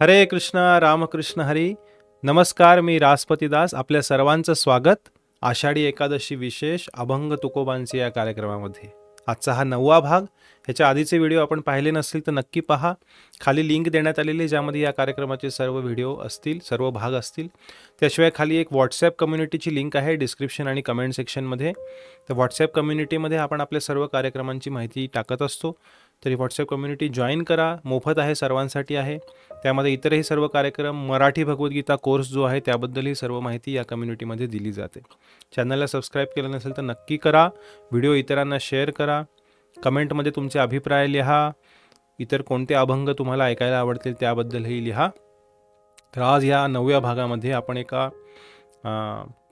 हरे कृष्ण रामकृष्ण हरी. नमस्कार, मी रासपतीदास. आपल्या सर्वांचं स्वागत आषाढी एकादशी विशेष अभंग तुकोबांचे या कार्यक्रमामध्ये. आजचा हा 9वा भाग. ह्याच्या आधीचे व्हिडिओ आपण पाहिले नसतील तर नक्की पहा. खाली लिंक देण्यात आलेली ज्यामध्ये या कार्यक्रमाचे सर्व व्हिडिओ असतील, सर्व भाग असतील. त्याशिवाय खाली एक व्हॉट्सॲप कम्युनिटीची लिंक आहे डिस्क्रिप्शन आणि कमेंट सेक्शनमध्ये. तर व्हॉट्सॲप कम्युनिटीमध्ये आपण आपल्या सर्व कार्यक्रमांची माहिती टाकत असतो. तरी व्हॉट्सॲप कम्युनिटी जॉईन करा, मोफत आहे, सर्वांसाठी आहे. त्यामध्ये इतरही सर्व कार्यक्रम, मराठी भगवद्गीता कोर्स जो आहे त्याबद्दलही सर्व माहिती या कम्युनिटीमध्ये दिली जाते. चॅनलला सबस्क्राईब केलं नसेल तर नक्की करा. व्हिडिओ इतरांना शेअर करा. कमेंटमध्ये तुमचे अभिप्राय लिहा. इतर कोणते अभंग तुम्हाला ऐकायला आवडतील त्याबद्दलही लिहा. तर आज या 9व्या भागामध्ये आपण एका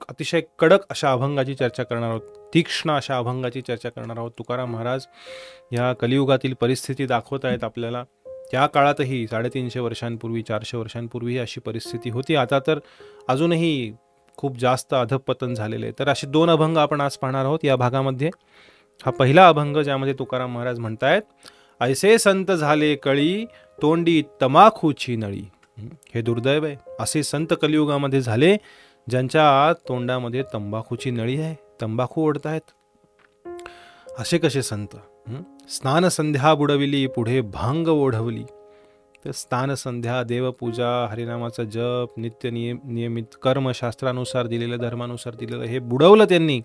अतिशय कडक अशा अभंगाची चर्चा करणार आहोत. तीक्ष्ण अशा अभंगाची चर्चा करणार आहोत. तुकाराम महाराज ह्या कलियुगातील परिस्थिती दाखवत आहेत आपल्याला. त्या काळातही 350 वर्षांपूर्वी, 400 वर्षांपूर्वी अशी परिस्थिती होती. आता तर अजूनही खूप जास्त अधपतन झालेले आहे. तर असे 2 अभंग आपण आज पाहणार आहोत या भागामध्ये. हा पहिला अभंग ज्यामध्ये तुकाराम महाराज म्हणतायत, ऐसे संत झाले कळी, तोंडी तमाखूची नळी. हे दुर्दैव आहे. असे संत कलियुगामध्ये झाले ज्यांच्या तोंडामध्ये तंबाखूची नळी आहे, तंबाखू ओढतायत. असे कसे संत? स्नान संध्या बुडविली, पुढे भांग ओढवली. तर स्नान संध्या, देवपूजा, हरिनामाचा जप, नित्य नियमित कर्म, शास्त्रानुसार दिलेलं, धर्मानुसार दिलेलं हे बुडवलं त्यांनी.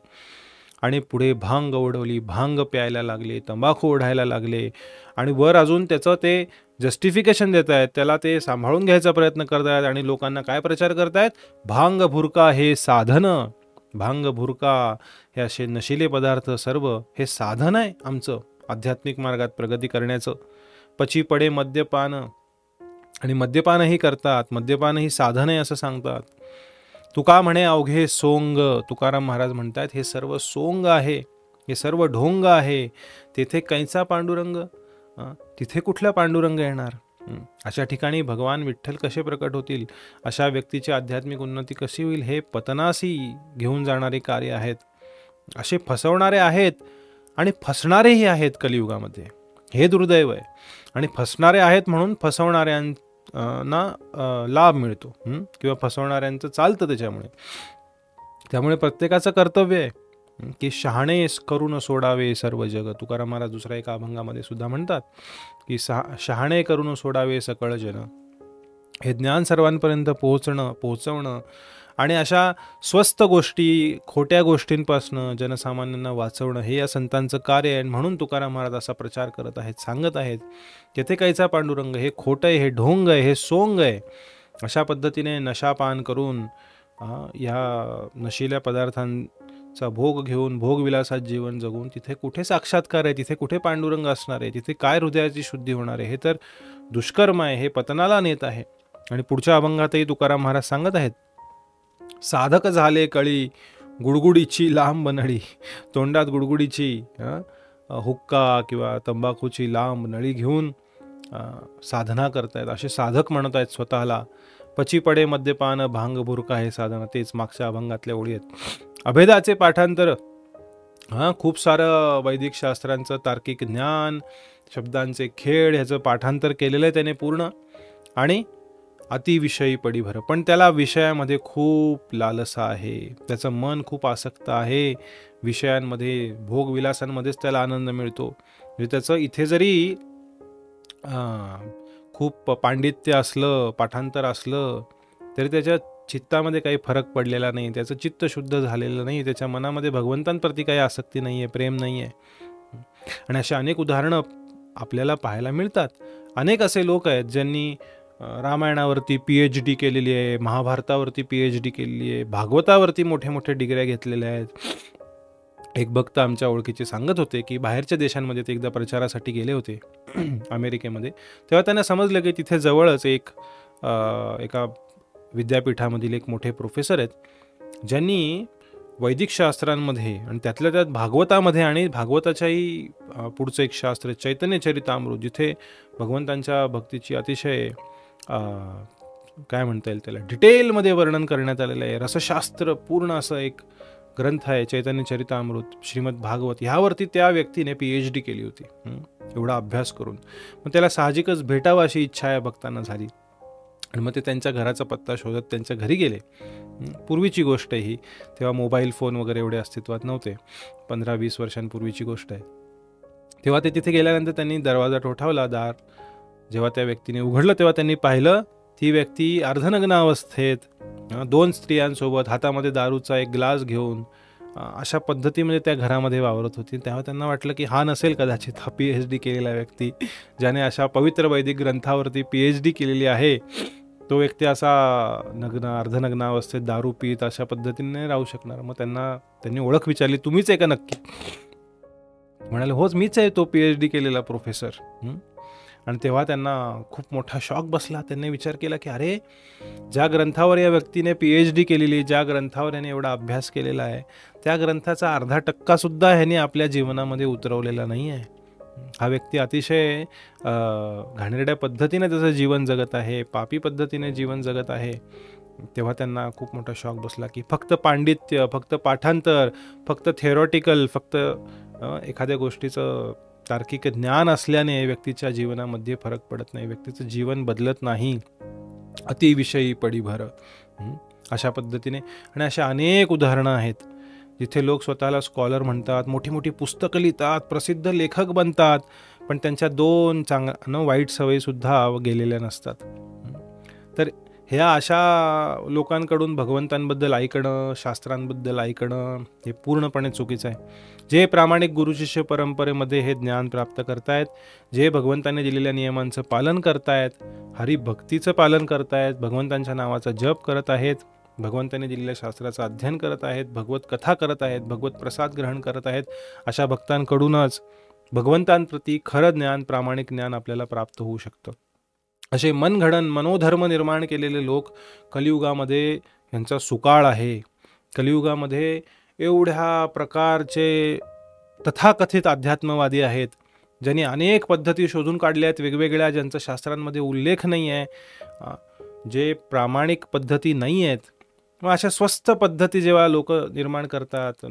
आणि पुढे भांग ओढवली, भांग प्यायला लागले, तंबाखू ओढायला लागले. आणि वर अजून त्याचं ते जस्टिफिकेशन देत आहेत, त्याला ते सांभाळून घ्यायचा प्रयत्न करतायत. आणि लोकांना काय प्रचार करतायत? भांग भुरका हे साधन, भांग भुरका हे असे नशिले पदार्थ सर्व हे साधन आहे आमचं आध्यात्मिक मार्गात प्रगती करण्याचं. पची पडे मद्यपान, आणि मद्यपानही करतात. मद्यपानही साधन आहे असं सांगतात. तुका म्हणे अवघे सोंग. तुकाराम महाराज म्हणतात हे सर्व सोंग आहे, हे सर्व ढोंग आहे. तेथे कैचा पांडुरंग? तिथे कुठला पांडुरंग येणार? अशा ठिकाणी भगवान विठ्ठल कसे प्रकट होतील? अशा व्यक्तीची आध्यात्मिक उन्नती कशी होईल? हे पतनासी घेऊन जाणारे कार्य आहेत. असे फसवणारे आहेत आणि फसणारेही आहेत कलियुगामध्ये. हे दुर्दैव आहे. आणि फसणारे आहेत म्हणून फसवणाऱ्यांना लाभ मिळतो किंवा फसवणाऱ्यांचं चालतं त्यामुळे प्रत्येकाचं कर्तव्य आहे की शहाणे करून सोडावे सर्व जग. तुकाराम महाराज दुसऱ्या एका अभंगामध्ये सुद्धा म्हणतात की शहाणे करून सोडावे सकळ जन. हे ज्ञान सर्वांपर्यंत पोहोचवणं आणि अशा स्वस्त गोष्टी, खोट्या गोष्टींपासून जनसामान्यांना वाचवणं हे या संतांचं कार्य आहे. म्हणून तुकाराम महाराज असा प्रचार करत आहेत, सांगत आहेत, तेथे कैचा पांडुरंग? हे खोटं आहे, हे ढोंग आहे, हे सोंग आहे. अशा पद्धतीने नशापान करून ह्या नशिल्या पदार्थांचा भोग घेऊन भोगविलासात जीवन जगून तिथे कुठे साक्षात्कार आहे? तिथे कुठे पांडुरंग असणार आहे? तिथे काय हृदयाची शुद्धी होणार आहे? हे तर दुष्कर्म आहे, हे पतनाला नेत आहे. आणि पुढच्या अभंगातही तुकाराम महाराज सांगत आहेत, साधक झाले कळी, गुडगुडीची लांब नळी. तोंडात गुडगुडीची हुक्का किंवा तंबाखूची लांब नळी घेऊन साधना करतायत. असे साधक म्हणत आहेत स्वतःला. पची पडे मद्यपान, भांग भुरका हे साधना. तेच मागच्या अभंगातल्या ओळी आहेत. अभेदाचे पाठांतर, खूप सारं वैदिक शास्त्रांचं तार्किक ज्ञान, शब्दांचे खेळ ह्याचं पाठांतर केलेलं आहे त्याने पूर्ण. आणि अतिविषयी पडी भर. पण त्याला विषयामध्ये खूप लालसा आहे, त्याचं मन खूप आसक्त आहे विषयांमध्ये, भोगविलासांमध्येच त्याला आनंद मिळतो. म्हणजे त्याचं इथे जरी खूप पांडित्य असलं, पाठांतर असलं तरी त्याच्या चित्तामध्ये काही फरक पडलेला नाही. त्याचं चित्त शुद्ध झालेलं नाही. त्याच्या मनामध्ये भगवंतांप्रती काही आसक्ती नाही आहे, प्रेम नाही आहे. आणि अशा अनेक उदाहरणं आपल्याला पाहायला मिळतात. अनेक असे लोक आहेत ज्यांनी रामायणावरती PhD केलेली आहे, महाभारतावरती PhD केलेली आहे, भागवतावरती मोठे मोठे डिग्र्या घेतलेल्या आहेत. एक भक्त आमच्या ओळखीचे सांगत होते की बाहेरच्या देशांमध्ये ते एकदा प्रचारासाठी गेले होते अमेरिकेमध्ये. तेव्हा त्यांना समजलं की तिथे जवळच एका विद्यापीठामधील एक मोठे प्रोफेसर आहेत ज्यांनी वैदिक शास्त्रांमध्ये आणि त्यातल्या त्यात भागवतामध्ये, आणि भागवताच्याही पुढचं एक शास्त्र चैतन्य चरितामृत, जिथे भगवंतांच्या भक्तीची अतिशय काय म्हणता येईल त्याला डिटेलमध्ये वर्णन करण्यात आलेलं आहे. रसशास्त्र पूर्ण असं एक ग्रंथ आहे चैतन्य चरितामृत, श्रीमद भागवत. ह्यावरती त्या व्यक्तीने PhD केली होती एवढा अभ्यास करून. मग त्याला साहजिकच भेटावं अशी इच्छा या भक्तांना झाली. आणि मग ते त्यांच्या घराचा पत्ता शोधत त्यांच्या घरी गेले. पूर्वीची गोष्ट आहे ही, तेव्हा मोबाईल फोन वगैरे एवढे अस्तित्वात नव्हते, 15-20 वर्षांपूर्वीची गोष्ट आहे. तेव्हा ते तिथे गेल्यानंतर त्यांनी दरवाजा ठोठावला, दार जेव्हा त्या व्यक्तीने उघडलं तेव्हा त्यांनी पाहिलं ती व्यक्ती अर्धनग्न अवस्थेत 2 स्त्रियांसोबत हातामध्ये दारूचा एक ग्लास घेऊन अशा पद्धतीमध्ये त्या घरामध्ये वावरत होती. तेव्हा त्यांना वाटलं की हा नसेल कदाचित हा PhD केलेला व्यक्ती, ज्याने अशा पवित्र वैदिक ग्रंथावरती PhD केलेली आहे. तो व्यक्ती असा अर्धनग्न अवस्थेत दारू पीत अशा पद्धतीने राहू शकणार. मग त्यांनी ओळख विचारली, तुम्हीच आहे का नक्की? म्हणाले, होच मीच आहे, तो PhD केलेला प्रोफेसर. आणि तेव्हा त्यांना खूप मोठा शॉक बसला. त्यांनी विचार केला की अरे, ज्या ग्रंथावर या व्यक्तीने PhD केलेली, ज्या ग्रंथावर याने एवढा अभ्यास केलेला आहे, त्या ग्रंथाचा अर्धा टक्का सुद्धा ह्याने आपल्या जीवनामध्ये उतरवलेला नाही आहे. हा व्यक्ती अतिशय घाणेरड्या पद्धतीने त्याचं जीवन जगत आहे, पापी पद्धतीने जीवन जगत आहे. तेव्हा त्यांना खूप मोठा शॉक बसला की फक्त पांडित्य, फक्त पाठांतर, फक्त थेरॉटिकल, फक्त एखाद्या गोष्टीचं तार्किक ज्ञान असल्याने व्यक्तीच्या जीवनामध्ये फरक पडत नाही, व्यक्तीचं जीवन बदलत नाही. अतिविषयी पडी भर, अशा पद्धतीने. आणि अशा अनेक उदाहरणं आहेत जिथे लोक स्वतःला स्कॉलर म्हणतात, मोठी मोठी पुस्तकं लिहितात, प्रसिद्ध लेखक बनतात, पण त्यांच्या 2 वाईट सवयीसुद्धा गेलेल्या नसतात. तर ह्या अशा लोकांकडून भगवंतांबद्दल ऐकणं, शास्त्रांबद्दल ऐकणं हे पूर्णपणे चुकीचं आहे. जे प्रामाणिक गुरुशिष्य परंपरेमध्ये हे ज्ञान प्राप्त करतायत, जे भगवंतांनी दिलेल्या नियमांचं पालन करतायत, हरिभक्तीचं पालन करतायत, भगवंतांच्या नावाचा जप करत आहेत, भगवंतांनी दिलेल्या शास्त्राचं अध्ययन करत आहेत, भगवत कथा करत आहेत, भगवत प्रसाद ग्रहण करत आहेत, अशा भक्तांकडूनच भगवंतांप्रती खरं ज्ञान, प्रामाणिक ज्ञान आपल्याला प्राप्त होऊ शकतं. असे मनघडण, मनोधर्म निर्माण केलेले लोक कलियुगामध्ये यांचा सुकाळ आहे. कलियुगामध्ये एवढ्या प्रकारचे तथाकथित अध्यात्मवादी आहेत, ज्यांनी अनेक पद्धती शोधून काढल्या आहेत वेगवेगळ्या, ज्यांचा शास्त्रांमध्ये उल्लेख नाही आहे, जे प्रामाणिक पद्धती नाही आहेत. मग अशा स्वस्त पद्धती जेव्हा लोक निर्माण करतात,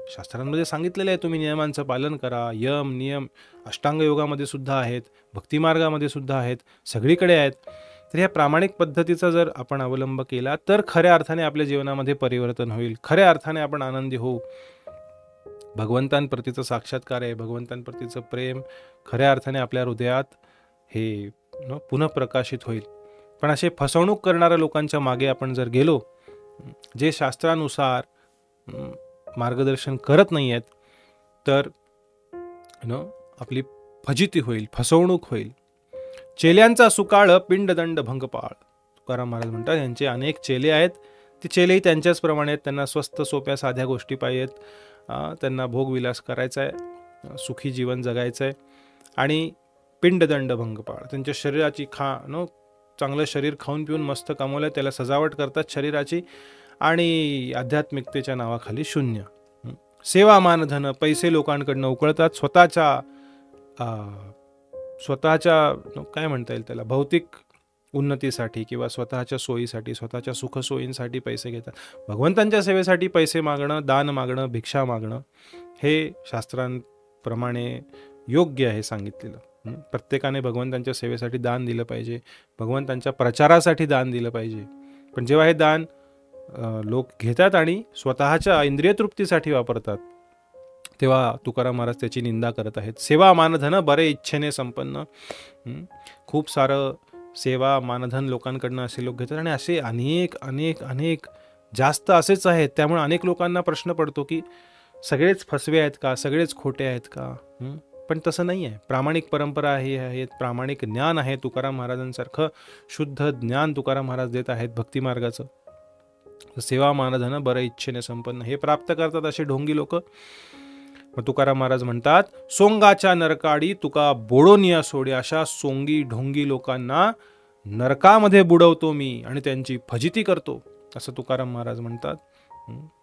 शास्त्रांमध्ये सांगितलेलं आहे तुम्ही नियमांचं पालन करा, यम नियम अष्टांग योगामध्ये सुद्धा आहेत, भक्तिमार्गामध्ये सुद्धा आहेत, सगळीकडे आहेत. तर ह्या प्रामाणिक पद्धतीचा जर आपण अवलंब केला तर खऱ्या अर्थाने आपल्या जीवनामध्ये परिवर्तन होईल, खऱ्या अर्थाने आपण आनंदी होऊ. भगवंतांप्रतीचं साक्षात्कार आहे, भगवंतांप्रतीचं प्रेम खऱ्या अर्थाने आपल्या हृदयात हे पुनः प्रकाशित होईल. पण असे फसवणूक करणाऱ्या लोकांच्या मागे आपण जर गेलो, जे शास्त्रानुसार मार्गदर्शन करत नाही आहेत, तर आपली फजिती होईल, फसवणूक होईल. चेल्यांचा सुकाळ पिंडदंड भंगपाळ, तुकाराम महाराज म्हणतात. यांचे अनेक चेले आहेत, ते चेलेही त्यांच्याचप्रमाणे आहेत. त्यांना स्वस्त सोप्या साध्या गोष्टी पाहिजेत, त्यांना भोगविलास करायचा आहे, सुखी जीवन जगायचं आहे. आणि पिंडदंड भंगपाळ, त्यांच्या शरीराची चांगलं शरीर खाऊन पिऊन मस्त कमवलं, त्याला सजावट करतात शरीराची, आणि आध्यात्मिकतेच्या नावाखाली शून्य. सेवा मानधन, पैसे लोकांकडनं उकळतात, स्वतःच्या काय म्हणता येईल त्याला, भौतिक उन्नतीसाठी किंवा स्वतःच्या सोयीसाठी, स्वतःच्या सुखसोयींसाठी पैसे घेतात. भगवंतांच्या सेवेसाठी पैसे मागणं, दान मागणं, भिक्षा मागणं हे शास्त्रांप्रमाणे योग्य आहे सांगितलेलं. प्रत्येकाने भगवंतांच्या सेवेसाठी दान दिलं पाहिजे, भगवंतांच्या प्रचारासाठी दान दिलं पाहिजे. पण जेव्हा हे दान लोक घेतात आणि स्वतःच्या इंद्रिय तृप्तीसाठी वापरतात, तेव्हा तुकाराम महाराज त्याची निंदा करत आहेत. सेवा मानधन बरे इच्छेने संपन्न, खूप सारं सेवा मानधन लोकांकडनं असे लोक घेतात. आणि असे अनेक अनेक अनेक जास्त असेच आहेत. त्यामुळे अनेक लोकांना प्रश्न पडतो की सगळेच फसवे आहेत का, सगळेच खोटे आहेत का? पण तसं नाही आहे. प्रामाणिक परंपरा हे आहेत, प्रामाणिक ज्ञान आहे. तुकाराम महाराजांसारखं शुद्ध ज्ञान तुकाराम महाराज देत आहेत भक्तिमार्गाचं. सेवा मानधन बरं इच्छेने संपन्न हे प्राप्त करतात असे ढोंगी लोक. मग तुकाराम महाराज म्हणतात, सोंगाच्या नरकाडी तुका बोडोनिया सोडे, अशा सोंगी ढोंगी लोकांना नरकामध्ये बुडवतो मी आणि त्यांची फजिती करतो, असं तुकाराम महाराज म्हणतात.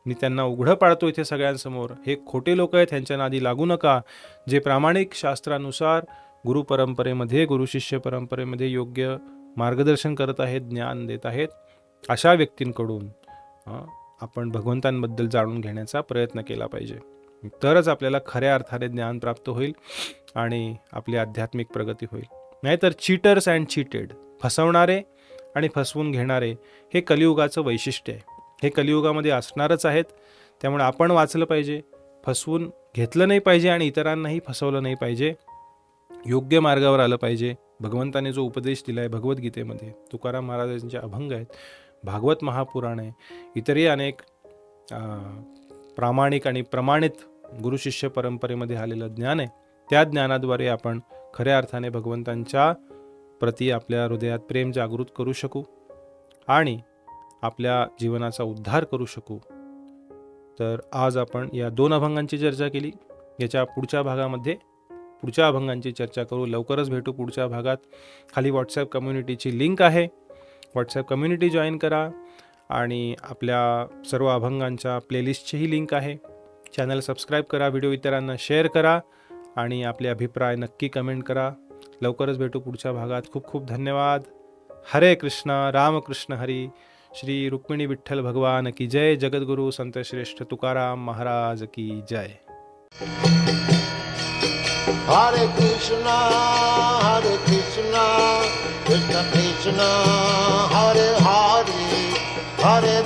मी त्यांना उघडं पाडतो इथे सगळ्यांसमोर. हे खोटे लोक आहेत, ह्यांच्या नादी लागू नका. जे प्रामाणिक शास्त्रानुसार गुरु परंपरेमध्ये, गुरुशिष्य परंपरेमध्ये योग्य मार्गदर्शन करत आहेत, ज्ञान देत आहेत, अशा व्यक्तींकडून आपण भगवंतांबद्दल जाणून घेण्याचा प्रयत्न केला पाहिजे. तरच आपल्याला खऱ्या अर्थाने ज्ञान प्राप्त होईल आणि आपली आध्यात्मिक प्रगती होईल. नाहीतर चीटर्स अँड चीटेड, फसवणारे आणि फसवून घेणारे हे कलियुगाचं वैशिष्ट्य आहे. हे कलियुगामध्ये असणारच आहेत. त्यामुळे आपण वाचलं पाहिजे, फसवून घेतलं नाही पाहिजे आणि इतरांनाही फसवलं नाही पाहिजे. योग्य मार्गावर आलं पाहिजे. भगवंताने जो उपदेश दिला आहे भगवद्गीतेमध्ये, तुकाराम महाराजांचे अभंग आहेत, भागवत महापुराण आहे, इतरही अनेक प्रामाणिक आणि प्रमाणित गुरुशिष्य परंपरेमध्ये आलेलं ज्ञान आहे. त्या ज्ञानाद्वारे आपण खऱ्या अर्थाने भगवंतांच्या प्रती आपल्या हृदयात प्रेम जागृत करू शकू आणि आपल्या जीवनाचा उद्धार करू शकू. तर आज आपण या 2 अभंगांची चर्चा केली. याच्या पुढच्या भागामध्ये पुढच्या अभंगांची चर्चा करू. लवकरच भेटू पुढच्या भागात. खाली व्हॉट्सॲप कम्युनिटीची लिंक आहे, व्हॉट्सॲप कम्युनिटी जॉईन करा आणि आपल्या सर्व अभंगांच्या प्लेलिस्टचीही लिंक आहे. चॅनल सबस्क्राईब करा, व्हिडिओ इतरांना शेअर करा आणि आपले अभिप्राय नक्की कमेंट करा. लवकरच भेटू पुढच्या भागात. खूप खूप धन्यवाद. हरे कृष्ण, रामकृष्ण हरी. श्री रुक्मिणी विठ्ठल भगवान की जय. जगद्गुरु संत श्रेष्ठ तुकाराम महाराज की जय. Hare Krishna, Krishna Krishna, Hare Hare, Hare